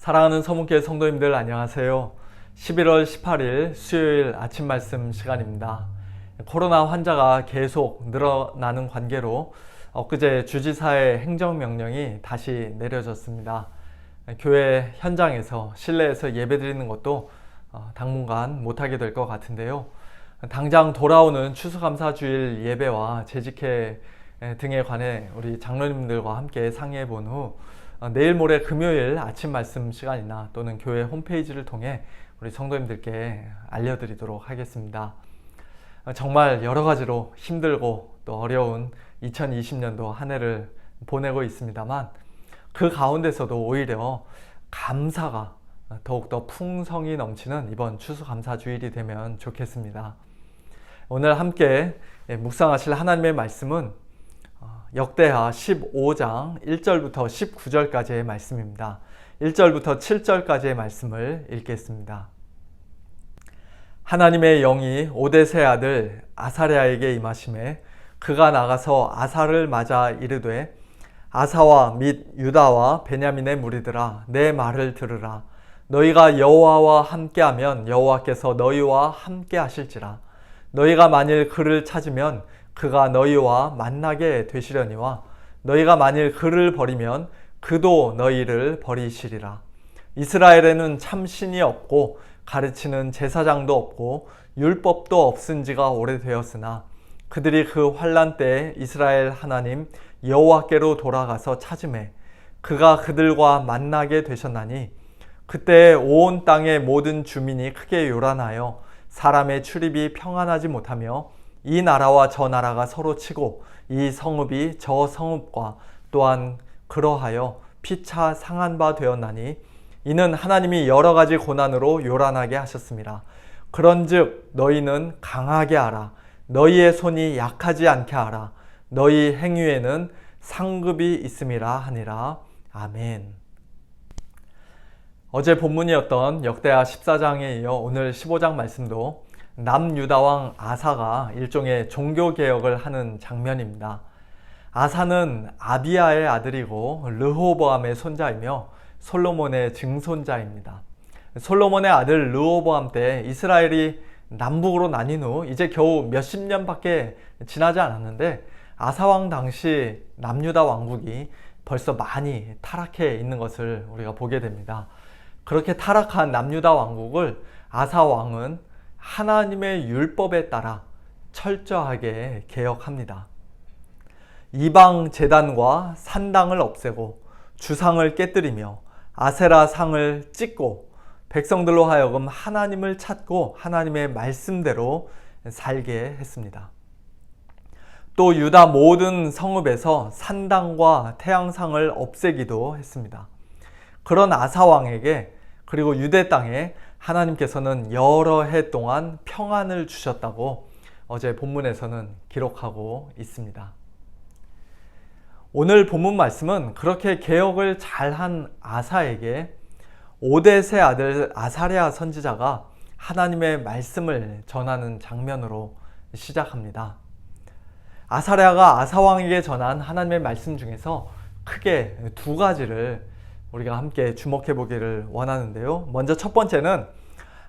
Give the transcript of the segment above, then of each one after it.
사랑하는 서문교회 성도님들 안녕하세요. 11월 18일 수요일 아침 말씀 시간입니다. 코로나 환자가 계속 늘어나는 관계로 엊그제 주지사의 행정명령이 다시 내려졌습니다. 교회 현장에서 실내에서 예배드리는 것도 당분간 못하게 될 것 같은데요. 당장 돌아오는 추수감사주일 예배와 재직회 등에 관해 우리 장로님들과 함께 상의해 본 후 내일 모레 금요일 아침 말씀 시간이나 또는 교회 홈페이지를 통해 우리 성도님들께 알려드리도록 하겠습니다. 정말 여러 가지로 힘들고 또 어려운 2020년도 한 해를 보내고 있습니다만 그 가운데서도 오히려 감사가 더욱더 풍성이 넘치는 이번 추수감사주일이 되면 좋겠습니다. 오늘 함께 묵상하실 하나님의 말씀은 역대하 15장 1절부터 19절까지의 말씀입니다. 1절부터 7절까지의 말씀을 읽겠습니다. 하나님의 영이 오뎃의 아들 아사랴에게 임하심에 그가 나가서 아사를 맞아 이르되 아사와 및 유다와 베냐민의 무리들아 내 말을 들으라. 너희가 여호와와 함께하면 여호와께서 너희와 함께 하실지라. 너희가 만일 그를 찾으면 그가 너희와 만나게 되시려니와 너희가 만일 그를 버리면 그도 너희를 버리시리라. 이스라엘에는 참 신이 없고 가르치는 제사장도 없고 율법도 없은 지가 오래되었으나 그들이 그 환난 때에 이스라엘 하나님 여호와께로 돌아가서 찾으매 그가 그들과 만나게 되셨나니 그때 온 땅의 모든 주민이 크게 요란하여 사람의 출입이 평안하지 못하며 이 나라와 저 나라가 서로 치고 이 성읍이 저 성읍과 또한 그러하여 피차 상한 바 되었나니 이는 하나님이 여러 가지 고난으로 요란하게 하셨습니다. 그런즉 너희는 강하게 하라. 너희의 손이 약하지 않게 하라. 너희 행위에는 상급이 있음이라 하니라. 아멘. 어제 본문이었던 역대하 14장에 이어 오늘 15장 말씀도 남유다왕 아사가 일종의 종교개혁을 하는 장면입니다. 아사는 아비야의 아들이고 르호보암의 손자이며 솔로몬의 증손자입니다. 솔로몬의 아들 르호보암 때 이스라엘이 남북으로 나뉜 후 이제 겨우 몇십 년밖에 지나지 않았는데 아사왕 당시 남유다 왕국이 벌써 많이 타락해 있는 것을 우리가 보게 됩니다. 그렇게 타락한 남유다 왕국을 아사 왕은 하나님의 율법에 따라 철저하게 개혁합니다. 이방 제단과 산당을 없애고 주상을 깨뜨리며 아세라 상을 찢고 백성들로 하여금 하나님을 찾고 하나님의 말씀대로 살게 했습니다. 또 유다 모든 성읍에서 산당과 태양상을 없애기도 했습니다. 그런 아사 왕에게 그리고 유대 땅에 하나님께서는 여러 해 동안 평안을 주셨다고 어제 본문에서는 기록하고 있습니다. 오늘 본문 말씀은 그렇게 개혁을 잘한 아사에게 오뎃의 아들 아사랴 선지자가 하나님의 말씀을 전하는 장면으로 시작합니다. 아사랴가 아사왕에게 전한 하나님의 말씀 중에서 크게 두 가지를 우리가 함께 주목해 보기를 원하는데요. 먼저 첫 번째는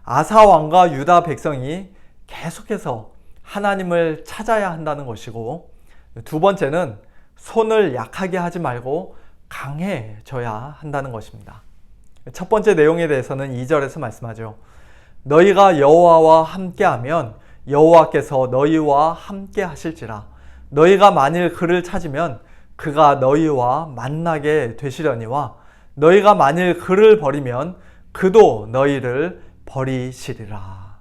아사왕과 유다 백성이 계속해서 하나님을 찾아야 한다는 것이고, 두 번째는 손을 약하게 하지 말고 강해져야 한다는 것입니다. 첫 번째 내용에 대해서는 2절에서 말씀하죠. 너희가 여호와와 함께하면 여호와께서 너희와 함께 하실지라. 너희가 만일 그를 찾으면 그가 너희와 만나게 되시려니와 너희가 만일 그를 버리면 그도 너희를 버리시리라.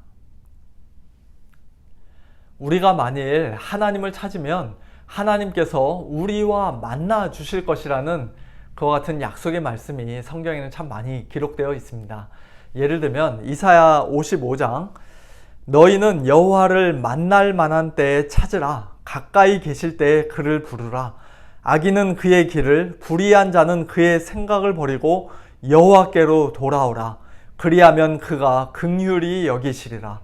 우리가 만일 하나님을 찾으면 하나님께서 우리와 만나 주실 것이라는 그와 같은 약속의 말씀이 성경에는 참 많이 기록되어 있습니다. 예를 들면 이사야 55장 너희는 여호와를 만날 만한 때에 찾으라. 가까이 계실 때에 그를 부르라. 악인은 그의 길을, 불의한 자는 그의 생각을 버리고 여호와께로 돌아오라. 그리하면 그가 긍휼히 여기시리라.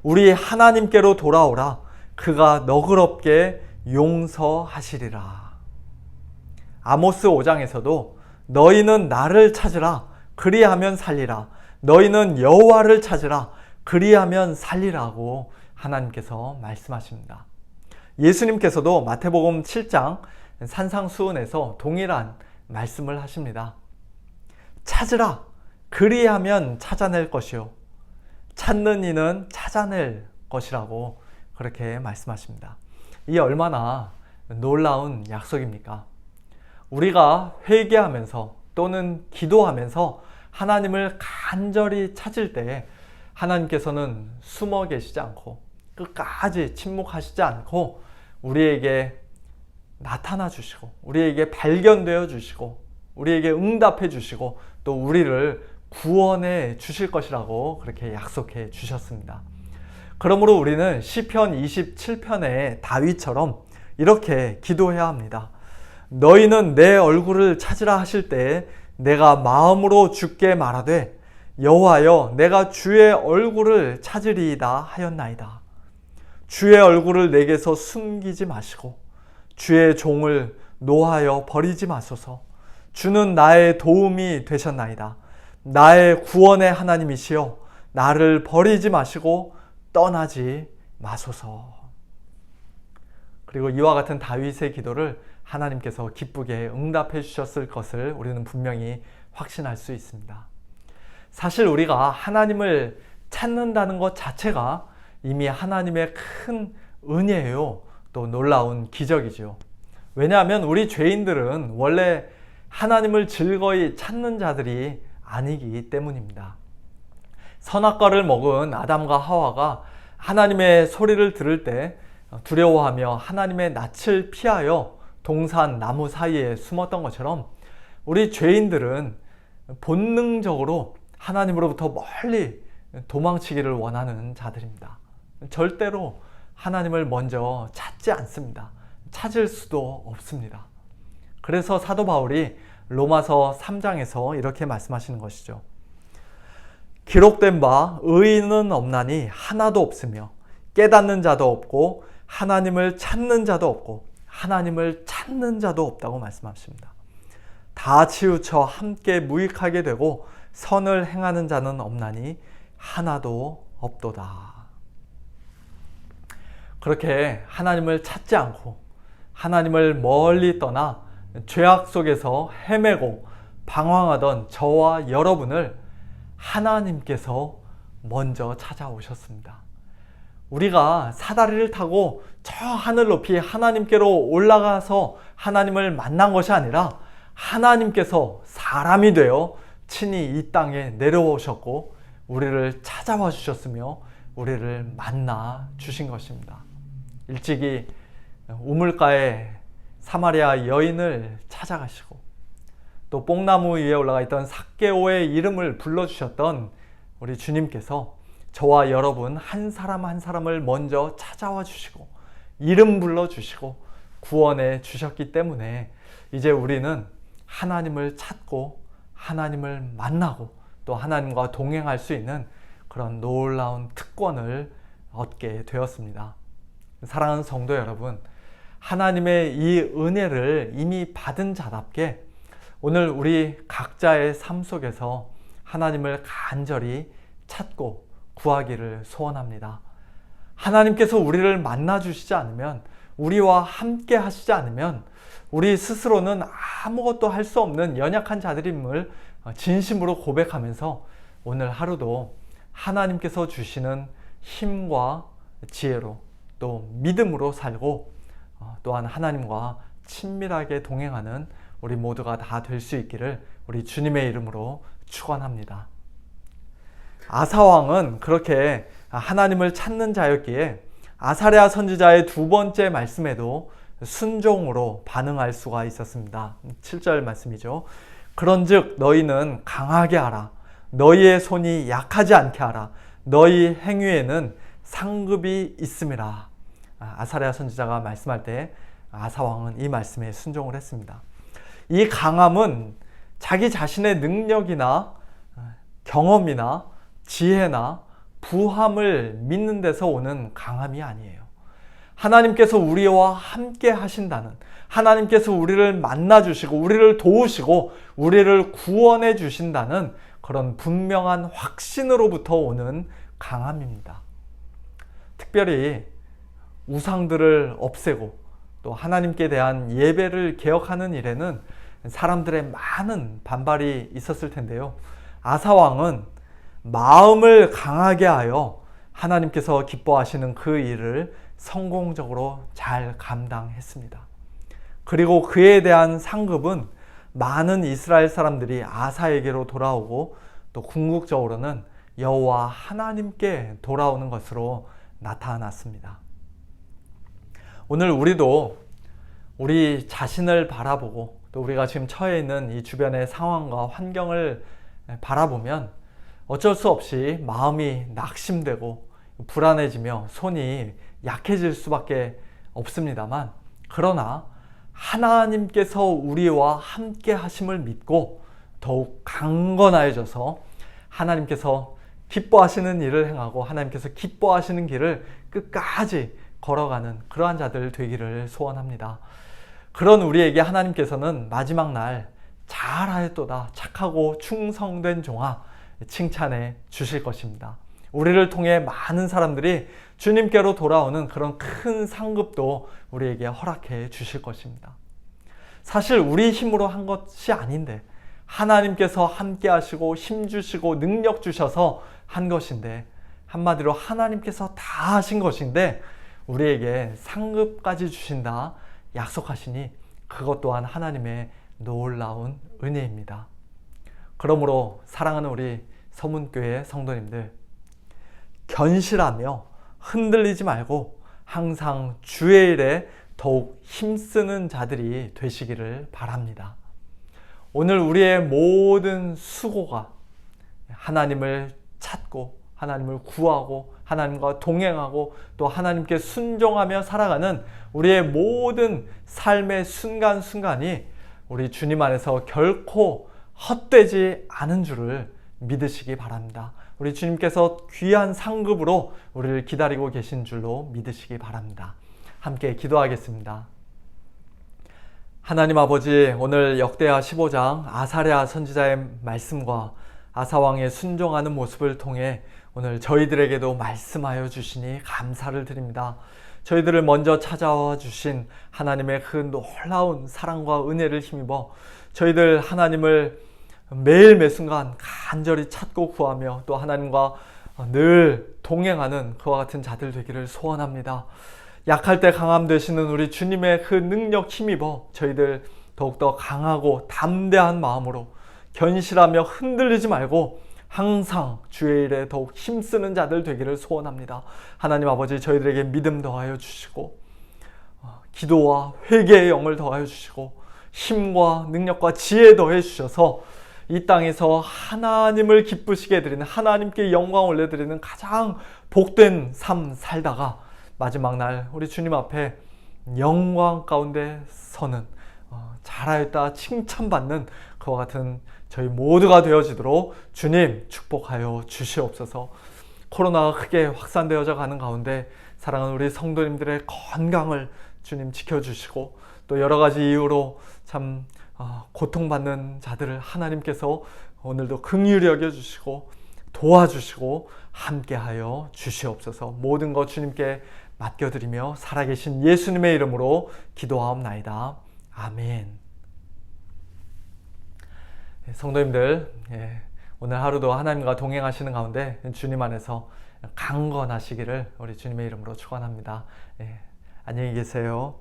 우리 하나님께로 돌아오라. 그가 너그럽게 용서하시리라. 아모스 5장에서도 너희는 나를 찾으라. 그리하면 살리라. 너희는 여호와를 찾으라. 그리하면 살리라고 하나님께서 말씀하십니다. 예수님께서도 마태복음 7장 산상수훈에서 동일한 말씀을 하십니다. 찾으라. 그리하면 찾아낼 것이요. 찾는 이는 찾아낼 것이라고 그렇게 말씀하십니다. 이 얼마나 놀라운 약속입니까? 우리가 회개하면서 또는 기도하면서 하나님을 간절히 찾을 때 하나님께서는 숨어 계시지 않고 끝까지 침묵하시지 않고 우리에게 나타나 주시고 우리에게 발견되어 주시고 우리에게 응답해 주시고 또 우리를 구원해 주실 것이라고 그렇게 약속해 주셨습니다. 그러므로 우리는 시편 27편의 다윗처럼 이렇게 기도해야 합니다. 너희는 내 얼굴을 찾으라 하실 때 내가 마음으로 주께 말하되 여호와여 내가 주의 얼굴을 찾으리이다 하였나이다. 주의 얼굴을 내게서 숨기지 마시고 주의 종을 노하여 버리지 마소서. 주는 나의 도움이 되셨나이다. 나의 구원의 하나님이시여 나를 버리지 마시고 떠나지 마소서. 그리고 이와 같은 다윗의 기도를 하나님께서 기쁘게 응답해 주셨을 것을 우리는 분명히 확신할 수 있습니다. 사실 우리가 하나님을 찾는다는 것 자체가 이미 하나님의 큰 은혜예요. 또 놀라운 기적이죠. 왜냐하면 우리 죄인들은 원래 하나님을 즐거이 찾는 자들이 아니기 때문입니다. 선악과를 먹은 아담과 하와가 하나님의 소리를 들을 때 두려워하며 하나님의 낯을 피하여 동산 나무 사이에 숨었던 것처럼 우리 죄인들은 본능적으로 하나님으로부터 멀리 도망치기를 원하는 자들입니다. 절대로 하나님을 먼저 찾지 않습니다. 찾을 수도 없습니다. 그래서 사도 바울이 로마서 3장에서 이렇게 말씀하시는 것이죠. 기록된 바 의인은 없나니 하나도 없으며 깨닫는 자도 없고 하나님을 찾는 자도 없고 하나님을 찾는 자도 없다고 말씀하십니다. 다 치우쳐 함께 무익하게 되고 선을 행하는 자는 없나니 하나도 없도다. 그렇게 하나님을 찾지 않고 하나님을 멀리 떠나 죄악 속에서 헤매고 방황하던 저와 여러분을 하나님께서 먼저 찾아오셨습니다. 우리가 사다리를 타고 저 하늘 높이 하나님께로 올라가서 하나님을 만난 것이 아니라 하나님께서 사람이 되어 친히 이 땅에 내려오셨고 우리를 찾아와 주셨으며 우리를 만나 주신 것입니다. 일찍이 우물가에 사마리아 여인을 찾아가시고 또 뽕나무 위에 올라가 있던 삭개오의 이름을 불러주셨던 우리 주님께서 저와 여러분 한 사람 한 사람을 먼저 찾아와 주시고 이름 불러주시고 구원해 주셨기 때문에 이제 우리는 하나님을 찾고 하나님을 만나고 또 하나님과 동행할 수 있는 그런 놀라운 특권을 얻게 되었습니다. 사랑하는 성도 여러분, 하나님의 이 은혜를 이미 받은 자답게 오늘 우리 각자의 삶 속에서 하나님을 간절히 찾고 구하기를 소원합니다. 하나님께서 우리를 만나 주시지 않으면, 우리와 함께 하시지 않으면 우리 스스로는 아무것도 할 수 없는 연약한 자들임을 진심으로 고백하면서 오늘 하루도 하나님께서 주시는 힘과 지혜로 또 믿음으로 살고 또한 하나님과 친밀하게 동행하는 우리 모두가 다 될 수 있기를 우리 주님의 이름으로 축원합니다. 아사왕은 그렇게 하나님을 찾는 자였기에 아사랴 선지자의 두 번째 말씀에도 순종으로 반응할 수가 있었습니다. 7절 말씀이죠. 그런즉 너희는 강하게 하라. 너희의 손이 약하지 않게 하라. 너희 행위에는 상급이 있음이라. 아사랴 선지자가 말씀할 때 아사왕은 이 말씀에 순종을 했습니다. 이 강함은 자기 자신의 능력이나 경험이나 지혜나 부함을 믿는 데서 오는 강함이 아니에요. 하나님께서 우리와 함께 하신다는, 하나님께서 우리를 만나 주시고 우리를 도우시고 우리를 구원해 주신다는 그런 분명한 확신으로부터 오는 강함입니다. 특별히 우상들을 없애고 또 하나님께 대한 예배를 개혁하는 일에는 사람들의 많은 반발이 있었을 텐데요. 아사왕은 마음을 강하게 하여 하나님께서 기뻐하시는 그 일을 성공적으로 잘 감당했습니다. 그리고 그에 대한 상급은 많은 이스라엘 사람들이 아사에게로 돌아오고 또 궁극적으로는 여호와 하나님께 돌아오는 것으로 나타났습니다. 오늘 우리도 우리 자신을 바라보고 또 우리가 지금 처해 있는 이 주변의 상황과 환경을 바라보면 어쩔 수 없이 마음이 낙심되고 불안해지며 손이 약해질 수밖에 없습니다만, 그러나 하나님께서 우리와 함께 하심을 믿고 더욱 강건하여져서 하나님께서 기뻐하시는 일을 행하고 하나님께서 기뻐하시는 길을 끝까지 걸어가는 그러한 자들 되기를 소원합니다. 그런 우리에게 하나님께서는 마지막 날 잘하였도다 착하고 충성된 종아 칭찬해 주실 것입니다. 우리를 통해 많은 사람들이 주님께로 돌아오는 그런 큰 상급도 우리에게 허락해 주실 것입니다. 사실 우리 힘으로 한 것이 아닌데 하나님께서 함께 하시고 힘 주시고 능력 주셔서 한 것인데, 한마디로 하나님께서 다 하신 것인데 우리에게 상급까지 주신다 약속하시니 그것 또한 하나님의 놀라운 은혜입니다. 그러므로 사랑하는 우리 서문교회 성도님들, 견실하며 흔들리지 말고 항상 주의 일에 더욱 힘쓰는 자들이 되시기를 바랍니다. 오늘 우리의 모든 수고가 하나님을 찾고 하나님을 구하고 하나님과 동행하고 또 하나님께 순종하며 살아가는 우리의 모든 삶의 순간순간이 우리 주님 안에서 결코 헛되지 않은 줄을 믿으시기 바랍니다. 우리 주님께서 귀한 상급으로 우리를 기다리고 계신 줄로 믿으시기 바랍니다. 함께 기도하겠습니다. 하나님 아버지, 오늘 역대하 15장 아사랴 선지자의 말씀과 아사왕의 순종하는 모습을 통해 오늘 저희들에게도 말씀하여 주시니 감사를 드립니다. 저희들을 먼저 찾아와 주신 하나님의 그 놀라운 사랑과 은혜를 힘입어 저희들 하나님을 매일 매순간 간절히 찾고 구하며 또 하나님과 늘 동행하는 그와 같은 자들 되기를 소원합니다. 약할 때 강함 되시는 우리 주님의 그 능력 힘입어 저희들 더욱더 강하고 담대한 마음으로 견실하며 흔들리지 말고 항상 주의 일에 더욱 힘쓰는 자들 되기를 소원합니다. 하나님 아버지, 저희들에게 믿음 더하여 주시고 기도와 회개의 영을 더하여 주시고 힘과 능력과 지혜 더해 주셔서 이 땅에서 하나님을 기쁘시게 드리는, 하나님께 영광 올려드리는 가장 복된 삶 살다가 마지막 날 우리 주님 앞에 영광 가운데 서는 잘하였다 칭찬받는 그와 같은 저희 모두가 되어지도록 주님 축복하여 주시옵소서. 코로나가 크게 확산되어져 가는 가운데 사랑하는 우리 성도님들의 건강을 주님 지켜주시고 또 여러 가지 이유로 참 고통받는 자들을 하나님께서 오늘도 긍휼히 여겨주시고 도와주시고 함께하여 주시옵소서. 모든 것 주님께 맡겨드리며 살아계신 예수님의 이름으로 기도하옵나이다. 아멘. 성도님들, 오늘 하루도 하나님과 동행하시는 가운데 주님 안에서 강건하시기를 우리 주님의 이름으로 축원합니다. 안녕히 계세요.